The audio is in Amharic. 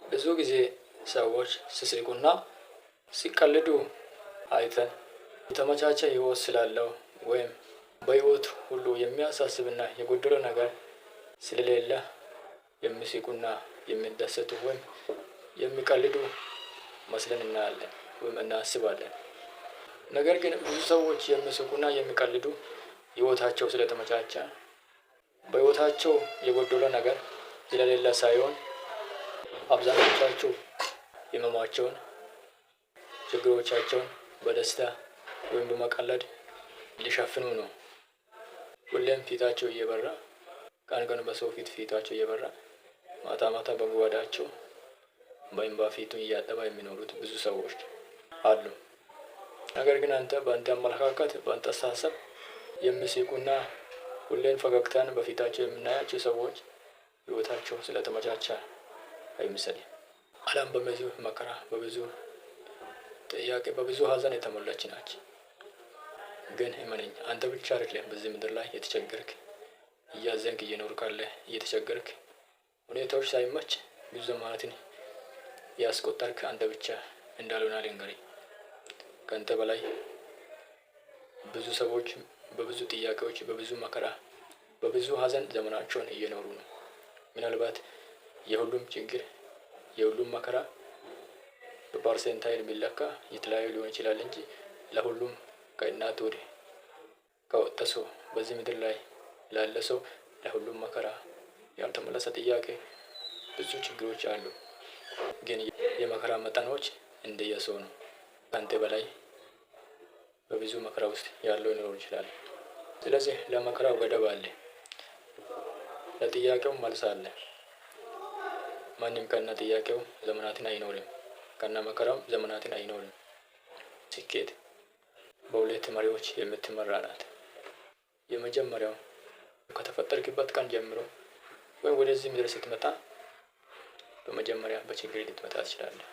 ብዙ ጊዜ ሰዎች ሲስቁና ሲቀልዱ አይተን የተመቻቸ ህይወት ስላለው ወይም በህይወት ሁሉ የሚያሳስብና የጎደለው ነገር ስለሌለ የሚስቁና የሚደሰቱ ወይም የሚቀልዱ መስለን እናያለን ወይም እናስባለን። ነገር ግን ብዙ ሰዎች የሚስቁና የሚቀልዱ ህይወታቸው ስለተመቻቸ በህይወታቸው የጎደለው ነገር ስለሌለ ሳይሆን አብዛኞቻቸው ህመማቸውን ችግሮቻቸውን በደስታ ወይም በመቀለድ ሊሸፍኑ ነው። ሁሌም ፊታቸው እየበራ ቀን ቀን በሰው ፊት ፊታቸው እየበራ ማታ ማታ በጓዳቸው በእንባ ፊቱን እያጠባ የሚኖሩት ብዙ ሰዎች አሉ። ነገር ግን በአንተ አመለካከት በአንተ አስተሳሰብ የሚስቁና ሁሌም ፈገግታን በፊታቸው የምናያቸው ሰዎች ህይወታቸው ስለተመቻቸ አይምሰልም። ዓለም በብዙ መከራ በብዙ ጥያቄ በብዙ ሀዘን የተሞላች ናት። ግን እመነኝ አንተ ብቻ አይደለም በዚህ ምድር ላይ የተቸገርክ እያዘንክ እየኖርክ ያለህ እየተቸገርክ ሁኔታዎች ሳይመች ብዙ ዘመናትን ያስቆጠርክ አንተ ብቻ እንዳልሆነ ልንገርህ። ከአንተ በላይ ብዙ ሰዎች በብዙ ጥያቄዎች በብዙ መከራ በብዙ ሀዘን ዘመናቸውን እየኖሩ ነው። ምናልባት የሁሉም ችግር የሁሉም መከራ በፐርሰንታይል ቢለካ የተለያዩ ሊሆን ይችላል እንጂ ለሁሉም ከእናት ሆድ ከወጣ ሰው በዚህ ምድር ላይ ላለ ሰው ለሁሉም መከራ ያልተመለሰ ጥያቄ ብዙ ችግሮች አሉ። ግን የመከራ መጠኖች እንደየሰው ነው። ካንተ በላይ በብዙ መከራ ውስጥ ያለው ሊኖር ይችላል። ስለዚህ ለመከራው ገደብ አለ። ለጥያቄው መልስ አለ። ማንም ከነ ጥያቄው ዘመናትን አይኖርም። ከነ መከራው ዘመናትን አይኖርም። ስኬት በሁለት መሪዎች የምትመራ ናት። የመጀመሪያው ከተፈጠርክበት ቀን ጀምሮ ወይም ወደዚህ ምድር ስትመጣ በመጀመሪያ በችግር ልትመጣ ትችላለህ።